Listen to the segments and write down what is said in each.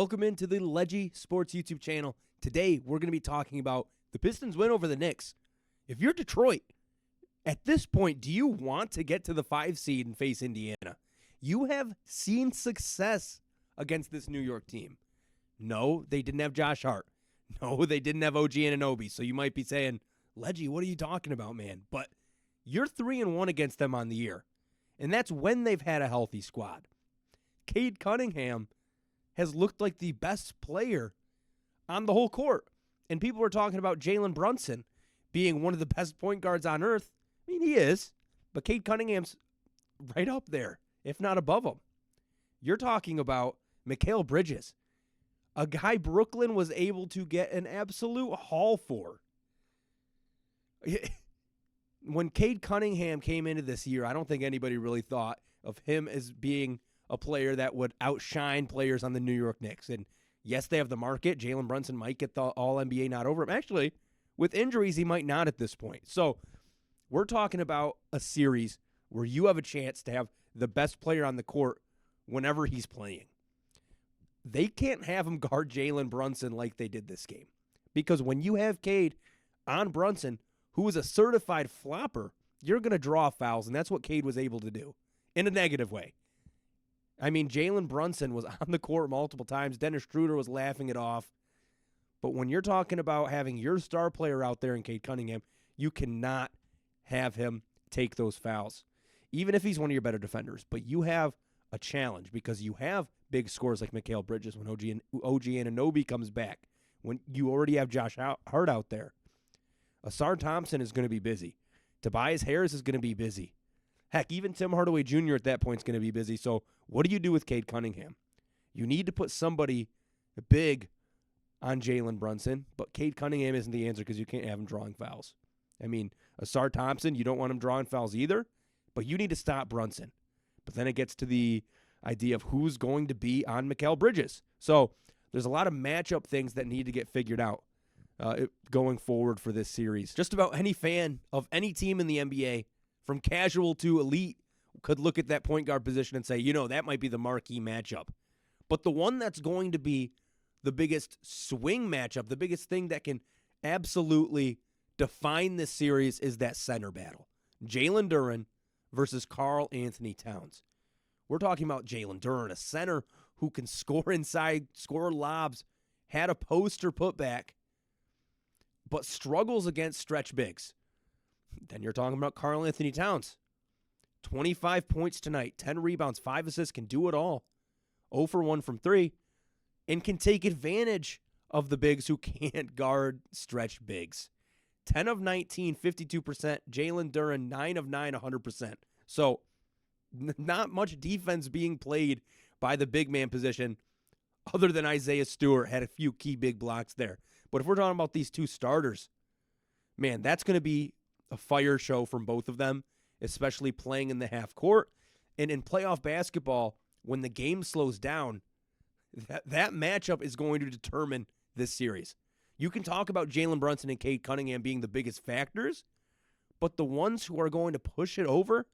Welcome into the Leggy Sports YouTube channel. Today, we're going to be talking about the Pistons win over the Knicks. If you're Detroit, at this point, do you want to get to the 5 seed and face Indiana? You have seen success against this New York team. No, they didn't have Josh Hart. No, they didn't have OG Anunoby. So you might be saying, Leggy, what are you talking about, man? But you're 3-1 against them on the year. And that's when they've had a healthy squad. Cade Cunningham has looked like the best player on the whole court. And people are talking about Jalen Brunson being one of the best point guards on earth. I mean, he is. But Cade Cunningham's right up there, if not above him. You're talking about Mikal Bridges, a guy Brooklyn was able to get an absolute haul for. When Cade Cunningham came into this year, I don't think anybody really thought of him as being a player that would outshine players on the New York Knicks. And yes, they have the market. Jalen Brunson might get the All-NBA nod over him. Actually, with injuries, he might not at this point. So we're talking about a series where you have a chance to have the best player on the court whenever he's playing. They can't have him guard Jalen Brunson like they did this game. Because when you have Cade on Brunson, who is a certified flopper, you're going to draw fouls, and that's what Cade was able to do in a negative way. I mean, Jalen Brunson was on the court multiple times. Dennis Schroeder was laughing it off. But when you're talking about having your star player out there in Cade Cunningham, you cannot have him take those fouls, even if he's one of your better defenders. But you have a challenge because you have big scores like Mikal Bridges when OG Anunoby comes back, when you already have Josh Hart out there. Asar Thompson is going to be busy. Tobias Harris is going to be busy. Heck, even Tim Hardaway Jr. at that point is going to be busy. So what do you do with Cade Cunningham? You need to put somebody big on Jalen Brunson, but Cade Cunningham isn't the answer because you can't have him drawing fouls. I mean, Asar Thompson, you don't want him drawing fouls either, but you need to stop Brunson. But then it gets to the idea of who's going to be on Mikal Bridges. So there's a lot of matchup things that need to get figured out going forward for this series. Just about any fan of any team in the NBA, from casual to elite, could look at that point guard position and say, you know, that might be the marquee matchup. But the one that's going to be the biggest swing matchup, the biggest thing that can absolutely define this series is that center battle. Jalen Duren versus Karl Anthony Towns. We're talking about Jalen Duren, a center who can score inside, score lobs, had a poster put back, but struggles against stretch bigs. Then you're talking about Karl Anthony Towns. 25 points tonight, 10 rebounds, 5 assists, can do it all. 0 for 1 from 3, and can take advantage of the bigs who can't guard stretch bigs. 10 of 19, 52%. Jalen Duren, 9 of 9, 100%. So not much defense being played by the big man position other than Isaiah Stewart had a few key big blocks there. But if we're talking about these two starters, man, that's going to be a fire show from both of them, especially playing in the half court. And in playoff basketball, when the game slows down, that matchup is going to determine this series. You can talk about Jalen Brunson and Cade Cunningham being the biggest factors, but the ones who are going to push it over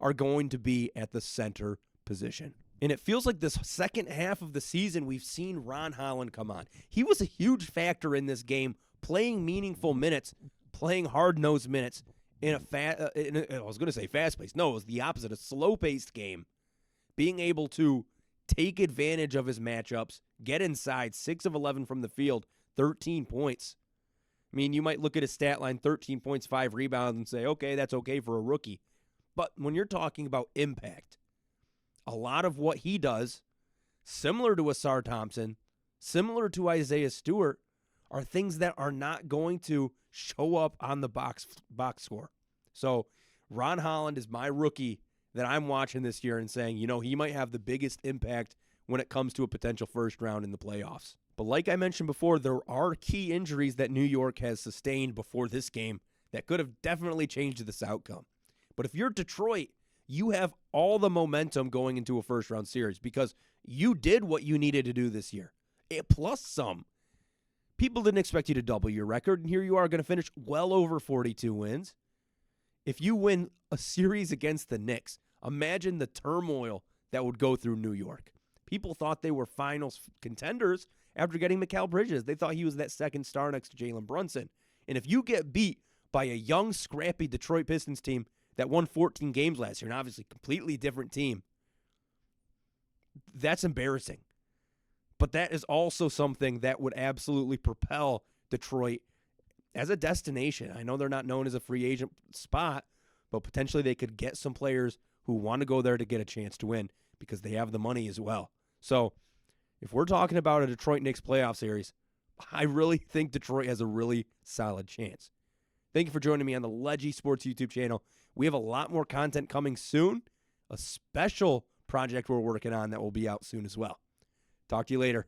are going to be at the center position. And it feels like this second half of the season, we've seen Ron Holland come on. He was a huge factor in this game, playing meaningful minutes, playing hard-nosed minutes in I was going to say fast-paced. No, it was the opposite, a slow-paced game. Being able to take advantage of his matchups, get inside, 6 of 11 from the field, 13 points. I mean, you might look at his stat line, 13 points, 5 rebounds, and say, okay, that's okay for a rookie. But when you're talking about impact, a lot of what he does, similar to Asar Thompson, similar to Isaiah Stewart, are things that are not going to show up on the box score. So Ron Holland is my rookie that I'm watching this year and saying, you know, he might have the biggest impact when it comes to a potential first round in the playoffs. But like I mentioned before, there are key injuries that New York has sustained before this game that could have definitely changed this outcome. But if you're Detroit, you have all the momentum going into a first round series because you did what you needed to do this year. Plus some. People didn't expect you to double your record, and here you are going to finish well over 42 wins. If you win a series against the Knicks, imagine the turmoil that would go through New York. People thought they were finals contenders after getting Mikal Bridges. They thought he was that second star next to Jalen Brunson. And if you get beat by a young, scrappy Detroit Pistons team that won 14 games last year, and obviously completely different team, that's embarrassing. But that is also something that would absolutely propel Detroit as a destination. I know they're not known as a free agent spot, but potentially they could get some players who want to go there to get a chance to win because they have the money as well. So if we're talking about a Detroit Knicks playoff series, I really think Detroit has a really solid chance. Thank you for joining me on the Leggy Sports YouTube channel. We have a lot more content coming soon, a special project we're working on that will be out soon as well. Talk to you later.